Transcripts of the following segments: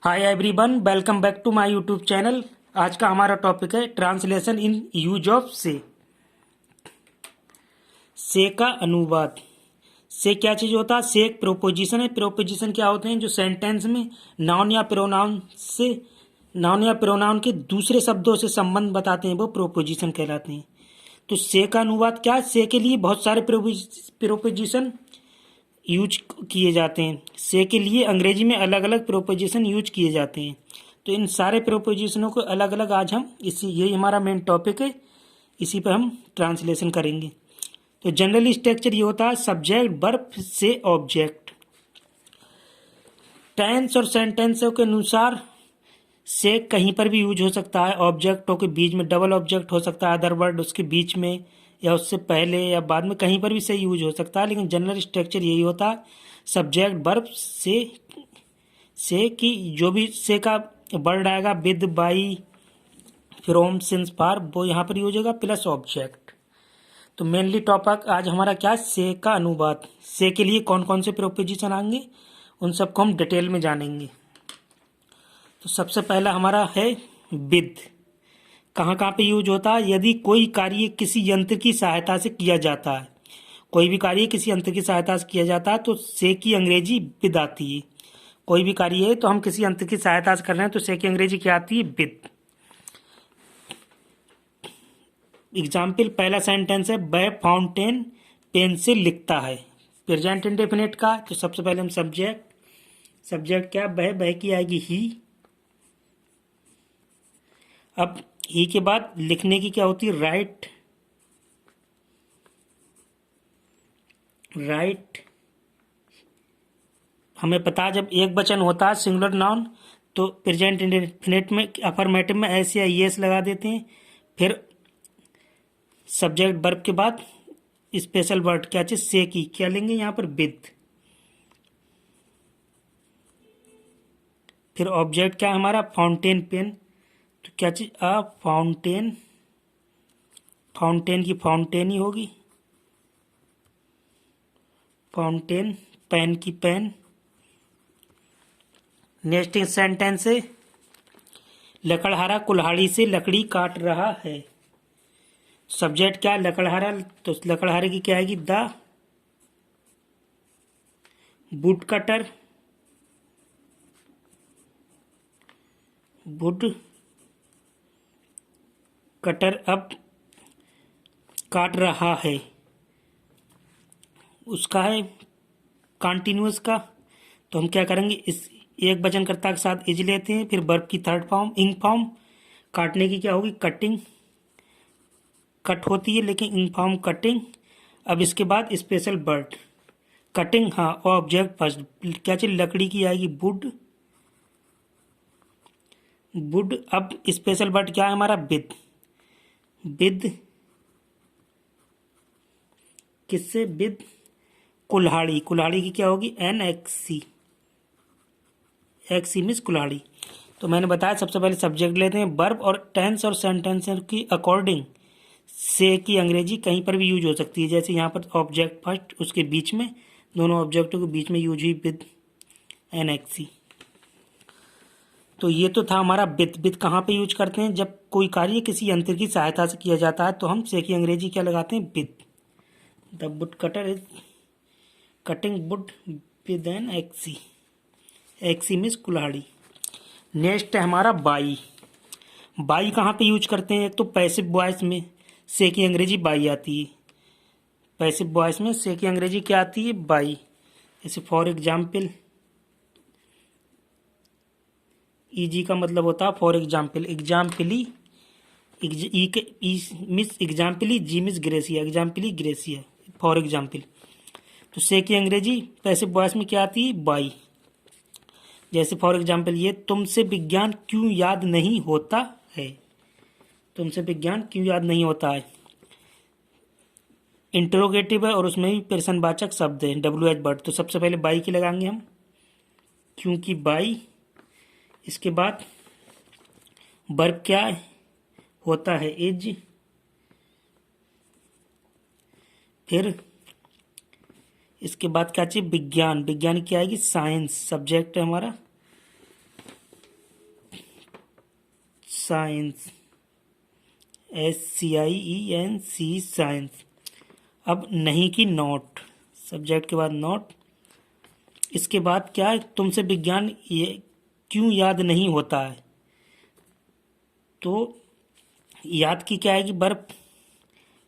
Hi everyone, welcome back to my YouTube channel. आज का हमारा टॉपिक है ट्रांसलेशन इन यूज ऑफ से। से का अनुवाद। से क्या चीज होता है? से एक प्रोपोजिशन है। प्रोपोजिशन क्या होते हैं? जो सेंटेंस में नाउन या प्रोनाउन के दूसरे शब्दों से संबंध बताते हैं, वो प्रोपोजिशन कहलाते हैं। तो से का अनुवाद क्या है? से के लिए बहुत सारे प्रोपोजिशन यूज किए जाते हैं। से के लिए अंग्रेजी में अलग अलग प्रोपोजिशन यूज किए जाते हैं। तो इन सारे प्रोपोजिशनों को अलग अलग आज हम यही हमारा मेन टॉपिक है, इसी पर हम ट्रांसलेशन करेंगे। तो जनरली स्ट्रक्चर ये होता है सब्जेक्ट वर्ब से ऑब्जेक्ट। टेंस और सेंटेंसों के अनुसार से कहीं पर भी यूज हो सकता है। ऑब्जेक्टों के बीच में डबल ऑब्जेक्ट हो सकता है, अदर वर्ड उसके बीच में या उससे पहले या बाद में कहीं पर भी से यूज हो सकता है, लेकिन जनरल स्ट्रक्चर यही होता है सब्जेक्ट वर्ब से कि जो भी से का वर्ड आएगा with, by, from, since, for, वो यहाँ पर यूज होगा प्लस ऑब्जेक्ट। तो मेनली टॉपिक आज हमारा क्या है? से का अनुवाद। से के लिए कौन कौन से प्रोपोजिशन आएंगे उन सबको हम डिटेल में जानेंगे। तो सबसे पहला हमारा है विद। कहाँ कहाँ पे यूज होता है? यदि कोई कार्य किसी यंत्र की सहायता से किया जाता है, कोई भी कार्य किसी यंत्र की सहायता से किया जाता है तो से की अंग्रेजी विद आती है। कोई भी कार्य है तो हम किसी यंत्र की सहायता से कर रहे हैं तो से की अंग्रेजी क्या आती है? विद। एग्जाम्पल, पहला सेंटेंस है वह फाउंटेन पेन से लिखता है। प्रेजेंट इंडेफिनिट का, तो सबसे पहले हम सब्जेक्ट क्या? वह की आएगी ही। अब ही के बाद लिखने की क्या होती है? राइट। हमें पता है जब एक वचन होता है सिंगुलर नाउन तो प्रेजेंट इंडेफिनिट में अफर्मेटिव में एस या ईएस लगा देते हैं। फिर सब्जेक्ट वर्ब के बाद स्पेशल वर्ड क्या चीज? से की क्या लेंगे यहाँ पर? विद। फिर ऑब्जेक्ट क्या हमारा? Fountain pen. तो क्या चीज? फाउंटेन की फाउंटेन ही होगी। फाउंटेन, पेन की पेन। नेक्स्ट सेंटेंस है लकड़हारा कुल्हाड़ी से लकड़ी काट रहा है। सब्जेक्ट क्या? लकड़हारा, तो लकड़हारे की क्या आएगी? The wood cutter. Would cutter. अब काट रहा है उसका है कॉन्टिन्यूअस का, तो हम क्या करेंगे? इस एक वचनकर्ता के साथ इज लेते हैं। फिर वर्ब की थर्ड फॉर्म इंग फॉर्म। काटने की क्या होगी? कटिंग। कट होती है लेकिन इंग फॉर्म कटिंग। अब इसके बाद स्पेशल वर्ड कटिंग। हाँ, ऑब्जेक्ट फर्स्ट क्या चीज? लकड़ी की आएगी वुड। अब स्पेशल वर्ड क्या है हमारा? विद किससे? विद कुल्हाड़ी। कुल्हाड़ी की क्या होगी? NXC। एक्सी मीन्स कुल्हाड़ी। तो मैंने बताया सबसे पहले सब्जेक्ट लेते हैं वर्ब, और टेंस और सेंटेंस की अकॉर्डिंग से की अंग्रेजी कहीं पर भी यूज हो सकती है। जैसे यहाँ पर ऑब्जेक्ट फर्स्ट, उसके बीच में, दोनों ऑब्जेक्टों के बीच में यूज हुई विद NXC। तो ये तो था हमारा विद। विद कहाँ पे यूज करते हैं? जब कोई कार्य किसी यंत्र की सहायता से किया जाता है तो हम से की अंग्रेजी क्या लगाते हैं? With. The wood cutter is cutting wood with an axe. Axe means कुल्हाड़ी। नेक्स्ट है हमारा बाई। बाई कहाँ पे यूज करते हैं? एक तो पैसिव वॉइस में से की अंग्रेजी बाई आती है। पैसिव वॉइस में से की अंग्रेजी क्या आती है? बाई। जैसे फॉर एग्जाम्पल, ईजी का मतलब होता है for example. Exempli, miss exempli, G miss gratia. Exempli gratia, for example. तो से की अंग्रेजी पैसिव वॉइस में क्या आती है? बाई। जैसे फॉर एग्जाम्पल ये, तुमसे विज्ञान क्यों याद नहीं होता है। तुमसे विज्ञान क्यों याद नहीं होता है। इंटरोगेटिव है और उसमें भी प्रश्नवाचक शब्द है, WH वर्ड। तो सबसे पहले बाई की लगाएंगे हम, क्योंकि बाई। इसके बाद वर्ब क्या होता है? इज। फिर इसके बाद क्या चाहिए? विज्ञान। विज्ञान की आएगी साइंस। सब्जेक्ट है हमारा साइंस, SCIENC साइंस। अब नहीं की नॉट, सब्जेक्ट के बाद नॉट। इसके बाद क्या है, तुमसे विज्ञान ये क्यों याद नहीं होता है, तो याद की क्या आएगी, वर्ब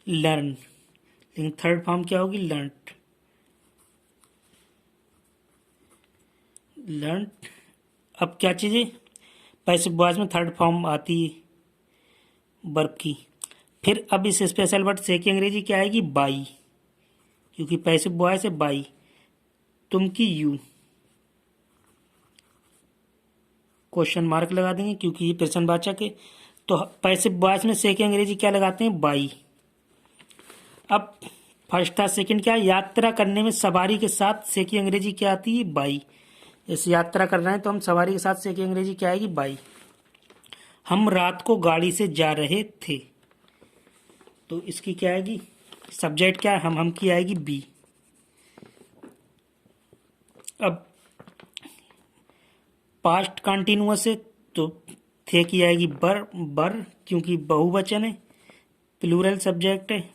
लर्न, लेकिन थर्ड फॉर्म क्या होगी, लर्नड। लर्न। अब क्या चीज़ें, पैसिव वॉइस में थर्ड फॉर्म आती है वर्ब की। फिर अब इस स्पेशल वर्ड से की अंग्रेजी क्या आएगी, बाई, क्योंकि पैसिव वॉइस है बाई। तुम की यू, क्वेश्चन मार्क लगा देंगे क्योंकि ये प्रश्नवाचक है। तो पैसिव वॉइस में से की अंग्रेजी क्या लगाते हैं, बाई। अब फर्स्ट था सेकंड क्या, यात्रा करने में सवारी के साथ से की अंग्रेजी क्या आती है, बाई। जैसे यात्रा कर रहे हैं तो हम सवारी के साथ से की अंग्रेजी क्या आएगी, बाई। हम रात को गाड़ी से जा रहे थे, तो इसकी क्या आएगी, सब्जेक्ट क्या है, हम की आएगी बी। अब पास्ट कंटिन्यूअस है तो थे की आएगी बर क्योंकि बहुवचन है, प्लूरल सब्जेक्ट है।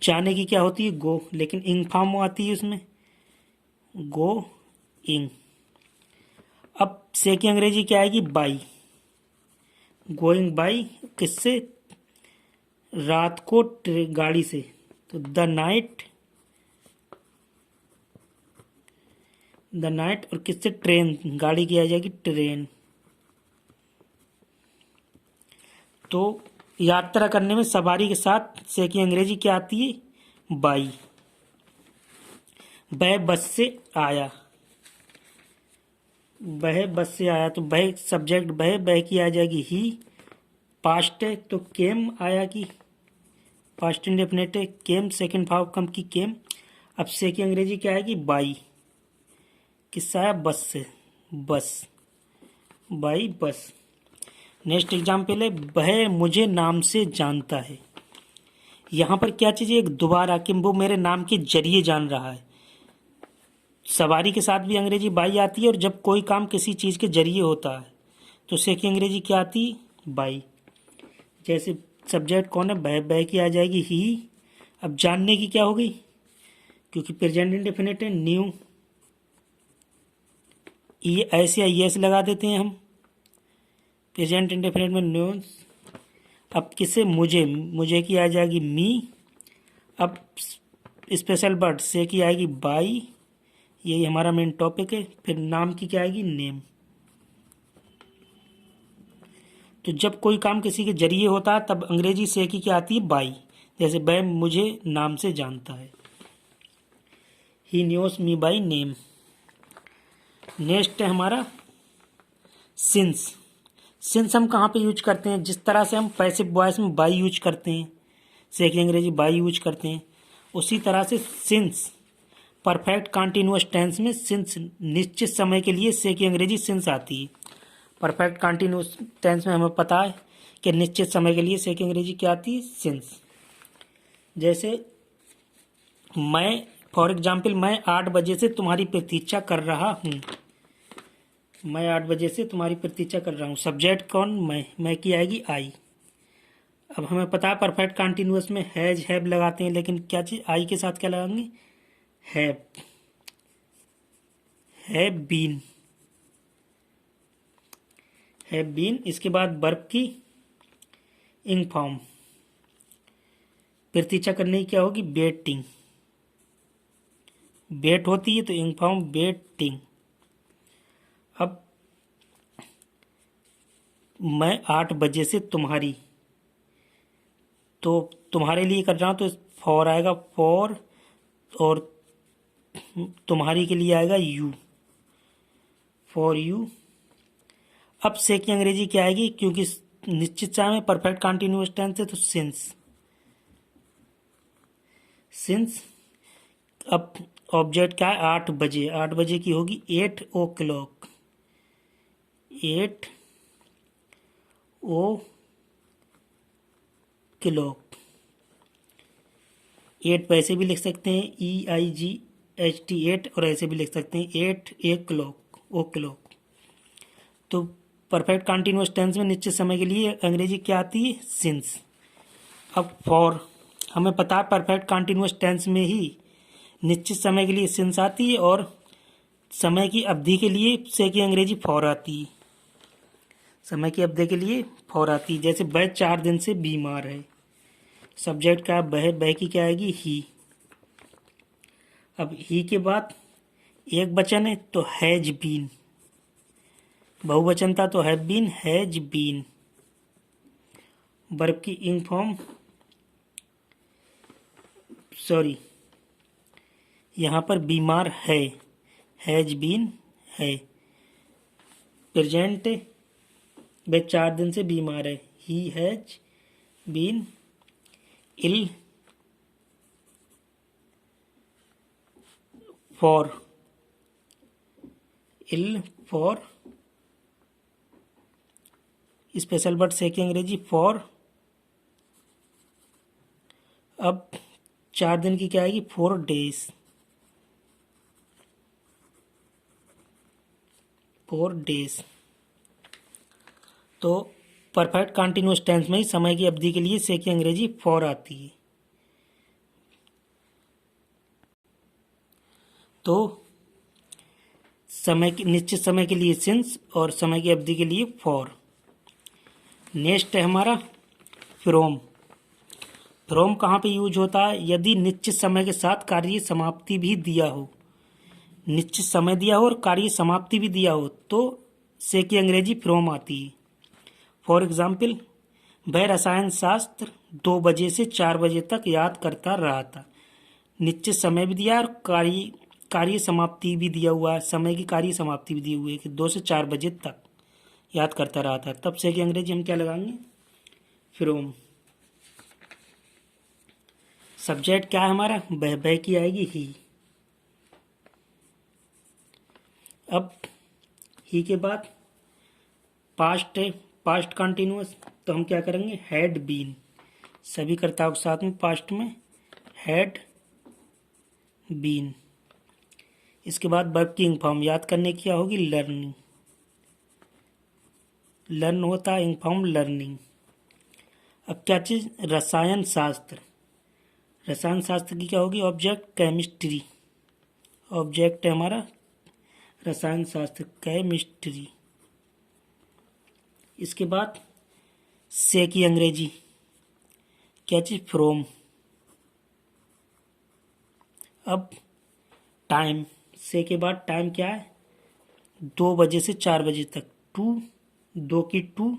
जाने की क्या होती है, गो, लेकिन इंग फॉर्म आती है उसमें, गो इंग। अब से की अंग्रेजी क्या आएगी, बाई, गोइंग बाई, किससे, रात को गाड़ी से, तो द नाइट, और किससे, ट्रेन, गाड़ी की आ जाएगी ट्रेन। तो यात्रा करने में सवारी के साथ से की अंग्रेजी क्या आती है, बाई। वह बस से आया, वह बस से आया, तो वह सब्जेक्ट वह की आ जाएगी ही। पास्ट है तो केम आया की, पास्ट इंडेफिनिट है, केम सेकंड फॉर्म कम की केम। अब से की अंग्रेजी क्या आएगी, बाई, किससे आया, बस से, बस, बाई बस। नेक्स्ट एग्जाम्पल है, वह मुझे नाम से जानता है। यहाँ पर क्या चीज़ है, एक दोबारा कि वो मेरे नाम के जरिए जान रहा है। सवारी के साथ भी अंग्रेजी बाई आती है, और जब कोई काम किसी चीज़ के जरिए होता है तो से की अंग्रेजी क्या आती है, बाई। जैसे सब्जेक्ट कौन है, वह की आ जाएगी ही। अब जानने की क्या होगी, क्योंकि प्रेजेंट इंडेफिनिट है, न्यू, ये ऐसे यस लगा देते हैं हम प्रेजेंट इंडेफिनिट में, न्यूज। अब किसे, मुझे की आ जाएगी मी। अब स्पेशल वर्ड से की आएगी बाई, यही हमारा मेन टॉपिक है। फिर नाम की क्या आएगी, नेम। तो जब कोई काम किसी के जरिए होता है तब अंग्रेजी से की क्या आती है, बाई। जैसे वह मुझे नाम से जानता है, he knows me by name. Next है हमारा सिंस। सिंस हम कहाँ पे यूज करते हैं, जिस तरह से हम पैसिव वॉइस में बाई यूज करते हैं, से की अंग्रेजी बाई यूज करते हैं, उसी तरह से सिंस परफेक्ट कंटिन्यूअस टेंस में सिंस निश्चित समय के लिए से की अंग्रेजी सिंस आती है। परफेक्ट कंटिन्यूअस टेंस में हमें पता है कि निश्चित समय के लिए से की अंग्रेजी क्या आती है, सिंस। जैसे मैं, फॉर एग्जाम्पल, मैं 8 बजे से तुम्हारी प्रतीक्षा कर रहा हूँ। मैं 8 बजे से तुम्हारी प्रतीक्षा कर रहा हूँ, सब्जेक्ट कौन, मैं की आएगी आई। अब हमें पता है परफेक्ट कंटिन्यूअस में हैज हैव लगाते हैं, लेकिन क्या चीज़, आई के साथ क्या लगाएंगे, हैव बीन, हैव बीन। इसके बाद वर्ब की इंग फॉर्म, प्रतीक्षा करने की क्या होगी, वेटिंग, वेट होती है तो इंग फॉर्म वेटिंग। अब मैं 8 बजे से तुम्हारी, तो तुम्हारे लिए कर रहा हूँ तो फॉर आएगा, फॉर, और तुम्हारी के लिए आएगा यू, फॉर यू। अब से की अंग्रेजी क्या आएगी, क्योंकि निश्चित समय में परफेक्ट कंटिन्यूअस टेंस है तो सिंस, सिंस। अब ऑब्जेक्ट क्या है, 8 बजे, 8 बजे की होगी 8 o'clock, 8 o'clock। 8 वैसे भी लिख सकते हैं, EIGHT 8, और ऐसे भी लिख सकते हैं 8 o'clock, o'clock। तो परफेक्ट कंटिन्यूअस टेंस में निश्चित समय के लिए अंग्रेजी क्या आती है? सिंस। अब फॉर, हमें पता है परफेक्ट कंटिन्यूअस टेंस में ही निश्चित समय के लिए सिंस आती है और समय की अवधि के लिए से की अंग्रेजी फॉर आती है। समय की अवधि के लिए फॉर आती है। जैसे वह 4 दिन से बीमार है, सब्जेक्ट का वह की क्या आएगी? ही। अब ही के बाद एक वचन है तो हैज बीन, बहुवचन था तो have been, has been. Verb की इंग फॉर्म, सॉरी, यहाँ पर बीमार है, हैज बीन है। प्रेजेंट, वह 4 दिन से बीमार है, he has been ill for, ill for special word से की अंग्रेजी फॉर। अब 4 दिन की क्या आएगी? 4 डेज, 4 डेज। तो परफेक्ट कंटिन्यूअस टेंस में ही समय की अवधि के लिए से की अंग्रेजी फॉर आती है। तो समय की निश्चित समय के लिए सिंस और समय की अवधि के लिए फॉर। नेक्स्ट है हमारा फ्रॉम। फ्रॉम कहाँ पे यूज होता है? यदि निश्चित समय के साथ कार्य समाप्ति भी दिया हो, निश्चित समय दिया हो और कार्य समाप्ति भी दिया हो तो से की अंग्रेजी फ्रॉम आती है। फॉर एग्जाम्पल, वह रसायन शास्त्र 2 बजे से 4 बजे तक याद करता रहा था। निश्चित समय भी दिया और कार्य समाप्ति भी दिया हुआ है, समय की कार्य समाप्ति भी दी हुई है कि 2 से 4 बजे तक याद करता रहा था। तब से की अंग्रेजी हम क्या लगाएंगे? फ्रॉम। सब्जेक्ट क्या है हमारा? वह की आएगी ही। अब ही के बाद पास्ट है, पास्ट कंटिन्यूअस, तो हम क्या करेंगे? हैड बीन, सभी कर्ताओं के साथ में पास्ट में हैड बीन। इसके बाद वर्ब की इंग फॉर्म याद करने की क्या होगी? लर्निंग, लर्न होता है, इंग फॉर्म लर्निंग। अब क्या चीज? रसायन शास्त्र, रसायन शास्त्र की क्या होगी? ऑब्जेक्ट केमिस्ट्री, ऑब्जेक्ट है हमारा रसायन शास्त्र केमिस्ट्री। इसके बाद से की अंग्रेजी क्या चीज? फ्रॉम। अब टाइम, से के बाद टाइम क्या है? 2 बजे से 4 बजे तक, 2 की 2,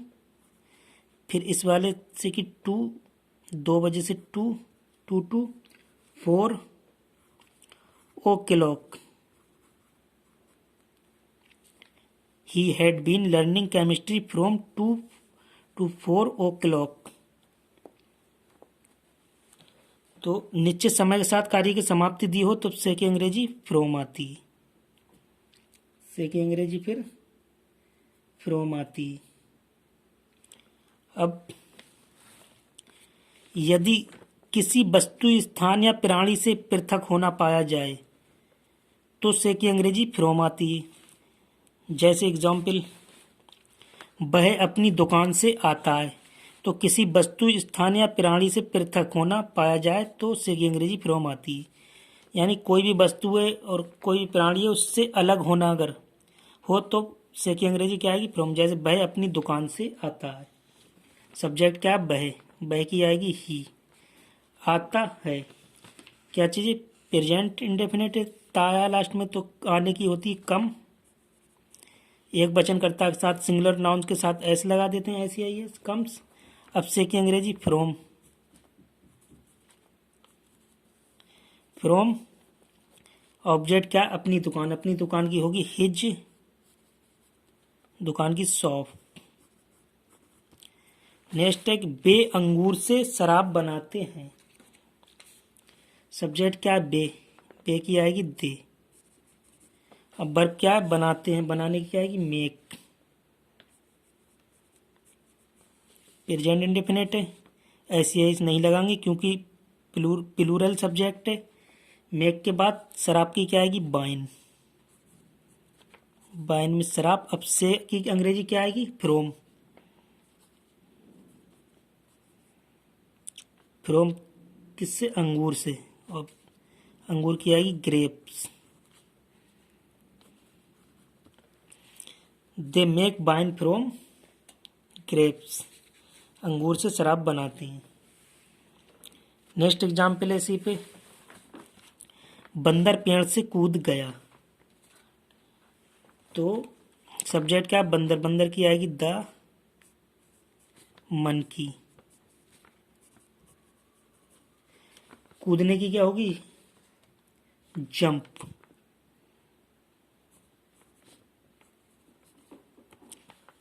फिर इस वाले से की 2 बजे से 2 to 4 o'clock he had been learning chemistry from 2 to 4 o'clock। तो निश्चित समय के साथ कार्य की समाप्ति दी हो तो से की अंग्रेजी फ्रॉम आती है, से की अंग्रेजी फिर फ्रॉम आती है। अब यदि किसी वस्तु, स्थान या प्राणी से पृथक होना पाया जाए तो से की अंग्रेजी फ्रॉम आती है। जैसे एग्जाम्पल, वह अपनी दुकान से आता है, तो किसी वस्तु, स्थान या प्राणी से पृथक होना पाया जाए तो से की अंग्रेजी फ्रॉम आती है। यानी कोई भी वस्तु है और कोई भी प्राणी है, उससे अलग होना अगर हो तो से की अंग्रेजी क्या आएगी? फ्रॉम। जैसे वह अपनी दुकान से आता है, सब्जेक्ट क्या है? वह की आएगी ही। आता है क्या चीज़ है? प्रेजेंट इंडेफिनिट है, ताया लास्ट में तो आने की होती है कम। एक वचन कर्ता के साथ सिंगुलर नाउन के साथ एस लगा देते हैं, ऐसी आई एस, कम्स। अब से की अंग्रेजी फ्रॉम। फ्रॉम ऑब्जेक्ट क्या? अपनी दुकान, अपनी दुकान की होगी हिज, दुकान की शॉप। नेक्स्ट है बे अंगूर से शराब बनाते हैं, सब्जेक्ट क्या है? बे की आएगी दे। अब वर्ब क्या है? बनाते हैं, बनाने की क्या आएगी? मेक। प्रेजेंट इंडेफिनिट है, ऐसी ऐसी नहीं लगाएंगे क्योंकि प्लूरल सब्जेक्ट है। मेक के बाद शराब की क्या आएगी? बाइन, बाइन में शराब। अब से की अंग्रेजी क्या आएगी? फ्रोम। फ्रोम किससे? अंगूर से। और अंगूर की आएगी grapes. They make wine from grapes. अंगूर से शराब बनाते हैं। नेक्स्ट एग्जाम्पल है इसी पे। बंदर पेड़ से कूद गया। तो सब्जेक्ट क्या? बंदर। बंदर की आएगी द मंकी। कूदने की क्या होगी? जंप।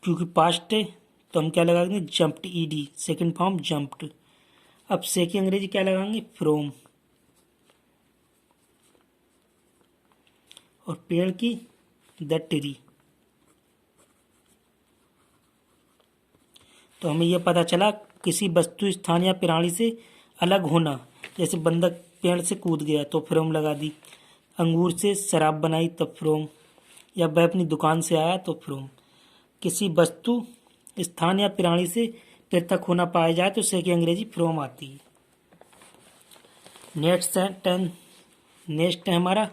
क्योंकि पास्ट है तो हम क्या लगाएंगे? Jumped. ED second form jumped. अब से की अंग्रेजी क्या लगाएंगे? फ्रोम। और पेड़ की द ट्री। तो हमें यह पता चला किसी वस्तु, स्थान या प्राणी से अलग होना। जैसे बंदर पेड़ से कूद गया तो फ्रोम लगा दी। अंगूर से शराब बनाई तब फ्रोम। या वह अपनी दुकान से आया तो फ्रोम। किसी वस्तु, स्थान या प्राणी से पृथक होना पाया जाए तो से की अंग्रेजी फ्रोम आती है। नेक्स्ट है हमारा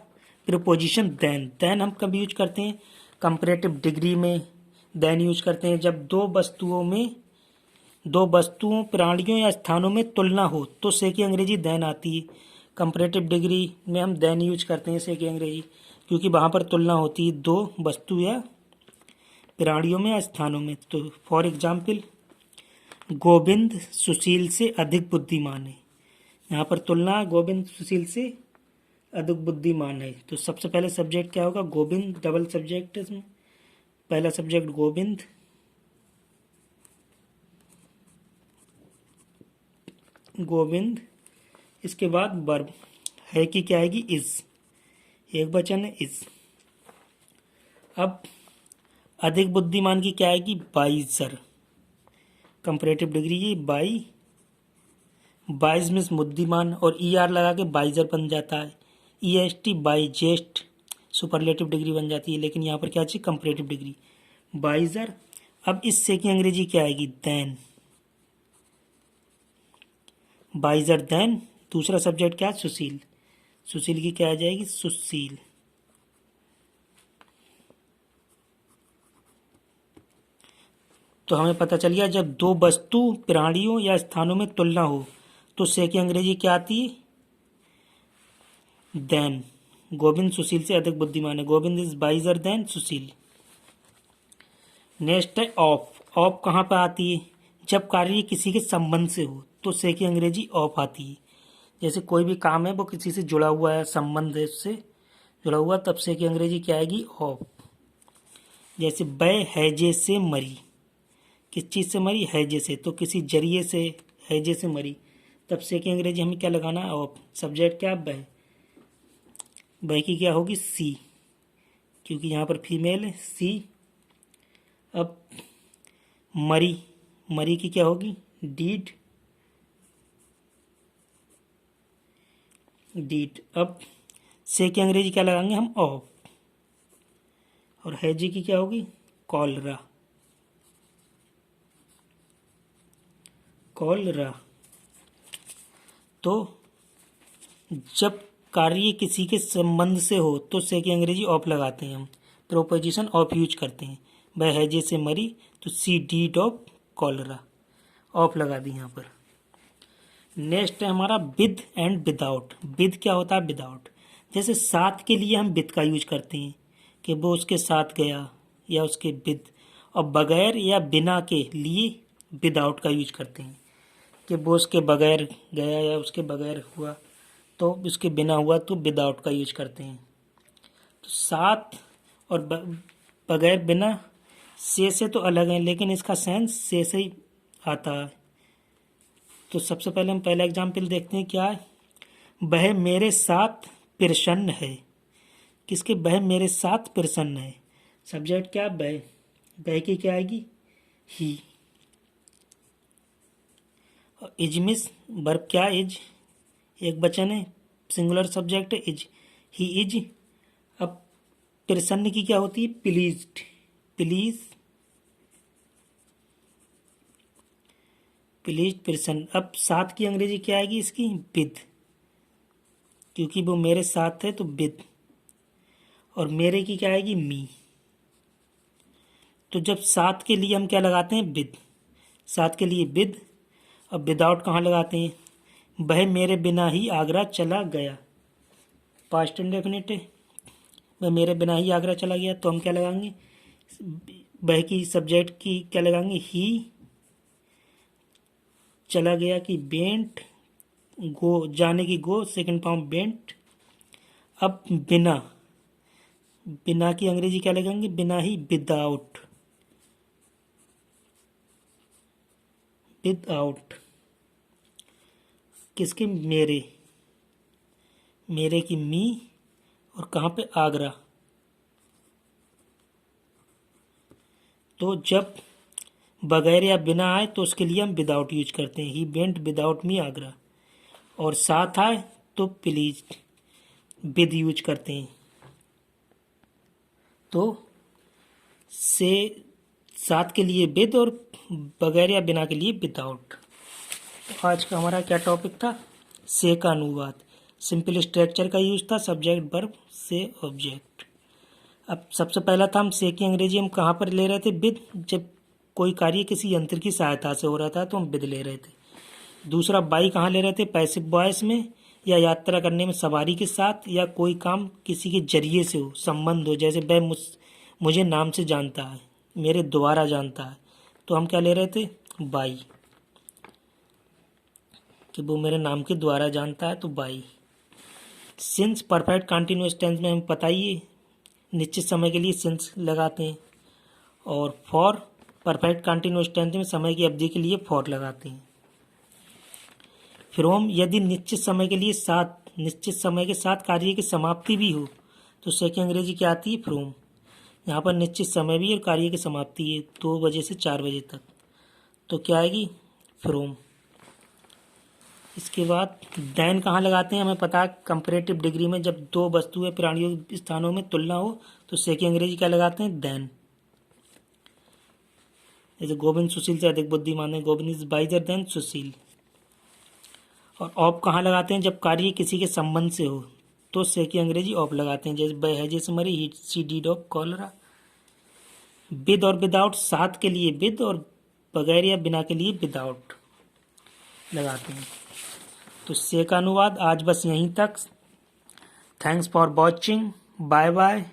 प्रीपोजिशन देन। देन हम कब यूज करते हैं? कंपैरेटिव डिग्री में देन यूज करते हैं जब दो वस्तुओं, प्राणियों या स्थानों में तुलना हो तो से की अंग्रेजी देन आती है। कंपैरेटिव डिग्री में हम देन यूज करते हैं से की अंग्रेजी, क्योंकि वहाँ पर तुलना होती है दो वस्तु या प्राणियों में या स्थानों में। तो फॉर एग्जाम्पल, गोविंद सुशील से अधिक बुद्धिमान है। यहाँ पर तुलना गोविंद सुशील से अधिक बुद्धिमान है। तो सबसे पहले सब्जेक्ट क्या होगा? गोविंद। डबल सब्जेक्ट है इसमें। पहला सब्जेक्ट गोविंद, गोविंद। इसके बाद वर्ब है कि क्या आएगी? इज। एक वचन है इज। अब अधिक बुद्धिमान की क्या आएगी? वाइजर। कंपैरेटिव डिग्री ये बाई। वाइज मीन्स बुद्धिमान और ई आर लगा के वाइजर बन जाता है। E S T wisest superlative degree बन जाती है, लेकिन यहाँ पर क्या चाहिए? Comparative degree wiser. अब इस से की अंग्रेजी क्या आएगी? देन। Wiser than. दूसरा सब्जेक्ट क्या है? सुशील। सुशील की क्या आ जाएगी? सुशील। तो हमें पता चल गया जब दो वस्तु, प्राणियों या स्थानों में तुलना हो तो से की अंग्रेजी क्या आती है? देन। गोविंद सुशील से अधिक बुद्धिमान है। Govind is visor then Sushil. Next है ऑफ। ऑफ कहाँ पर आती है? जब कार्य किसी के संबंध से हो तो से की अंग्रेजी ऑफ आती है। जैसे कोई भी काम है वो किसी से जुड़ा हुआ है, संबंध है उससे जुड़ा हुआ, तब से की अंग्रेजी क्या आएगी? ऑफ। जैसे बै हैजे से मरी। किस चीज़ से मरी? हैजे से। तो किसी जरिए से, हैजे से मरी, तब से की अंग्रेजी हमें क्या लगाना है? ऑफ। सब्जेक्ट क्या? बै। बै की क्या होगी? सी, क्योंकि यहाँ पर फीमेल है। सी। अब मरी। मरी की क्या होगी? डीड। डीड। अब से की अंग्रेजी क्या लगाएंगे हम? ऑफ। और हैजे की क्या होगी? कॉलरा। कॉलरा। तो जब कार्य किसी के संबंध से हो तो से की अंग्रेजी ऑफ लगाते हैं हम। प्रोपोजिशन ऑफ यूज करते हैं। वह हैजे से मरी तो सी डीड ऑफ कॉलरा। ऑफ लगा दी यहाँ पर। नेक्स्ट है हमारा विद एंड विदाउट। विद क्या होता है? विदाउट। जैसे साथ के लिए हम विद का यूज करते हैं कि वो उसके साथ गया या उसके विद। और बगैर या बिना के लिए विदाउट का यूज करते हैं कि वो उसके बगैर गया या उसके बगैर हुआ, तो उसके बिना हुआ तो विदाउट का यूज करते हैं। तो साथ और बगैर, बिना से तो अलग है, लेकिन इसका सेंस से ही आता है। तो सबसे पहले हम पहला एग्जाम्पल देखते हैं क्या है। वह मेरे साथ प्रसन्न है। किसके? वह मेरे साथ प्रसन्न है। सब्जेक्ट क्या? वह। वह की क्या आएगी? ही। इज मिस वर्ब क्या? इज। एक वचन है, सिंगुलर सब्जेक्ट है इज। He is. अब प्रसन्न की क्या होती है? प्लीज्ड। प्लीज, प्लीज प्रसन्न। अब साथ की अंग्रेजी क्या आएगी इसकी? विद, क्योंकि वो मेरे साथ है तो विद। और मेरे की क्या आएगी? मी। तो जब साथ के लिए हम क्या लगाते हैं? विद। साथ के लिए विद। अब विदाउट कहाँ लगाते हैं? वह मेरे बिना ही आगरा चला गया, पास्ट इंडेफिनिट है। वह मेरे बिना ही आगरा चला गया, तो हम क्या लगाएंगे? वह की सब्जेक्ट की क्या लगाएंगे? ही। चला गया की बेंट, गो जाने की गो, सेकंड फॉर्म बेंट। अब बिना, बिना की अंग्रेजी क्या लगाएंगे? बिना ही, विदाउट। विदाउट किसके? मेरे। मेरे की मी, और कहाँ पे? आगरा। तो जब बगैर या बिना आए तो उसके लिए हम विदाउट यूज करते हैं। He went without me Agra. और साथ आए तो प्लीज विद यूज करते हैं। तो से साथ के लिए विद और बगैर या बिना के लिए विदाउट। तो आज का हमारा क्या टॉपिक था? से का अनुवाद। सिंपल स्ट्रक्चर का यूज था, सब्जेक्ट वर्ब से ऑब्जेक्ट। अब सबसे पहला था हम से की अंग्रेजी हम कहाँ पर ले रहे थे? विद। जब कोई कार्य किसी यंत्र की सहायता से हो रहा था तो हम विद ले रहे थे। दूसरा बाई कहाँ ले रहे थे? पैसिव वॉइस में, या यात्रा करने में सवारी के साथ, या कोई काम किसी के जरिए से हो, संबंध हो, जैसे वह मुझे नाम से जानता है, मेरे द्वारा जानता है, तो हम क्या ले रहे थे? बाई, कि वो मेरे नाम के द्वारा जानता है, तो by. Since perfect continuous tense में हम पता ही है, निश्चित समय के लिए सिंस लगाते हैं। और फॉर परफेक्ट कंटिन्यूअस टेंस में समय की अवधि के लिए फॉर लगाते हैं। फ्रॉम यदि निश्चित समय के लिए साथ, निश्चित समय के साथ कार्य की समाप्ति भी हो तो से की अंग्रेजी क्या आती है? फ्रॉम। यहाँ पर निश्चित समय भी और कार्य की समाप्ति है 2 बजे से 4 बजे तक, तो क्या आएगी? फ्रॉम। इसके बाद देन कहाँ लगाते हैं? हमें पता है कंपैरेटिव डिग्री में जब दो वस्तुएं प्राणियों स्थानों में तुलना हो तो से की अंग्रेजी क्या लगाते हैं? देन। जैसे गोविंद सुशील से अधिक बुद्धिमान है, गोविंद इज वाइजर देन सुशील। और ऑफ कहाँ लगाते हैं? जब कार्य किसी के संबंध से हो तो से की अंग्रेजी ऑफ लगाते हैं, जैसे वह है जैसे मरी, he she died of cholera. With और विदाउट, साथ के लिए विद और बगैर या बिना के लिए विदाउट लगाते हैं। तो से का अनुवाद आज बस यहीं तक। Thanks for watching, bye bye.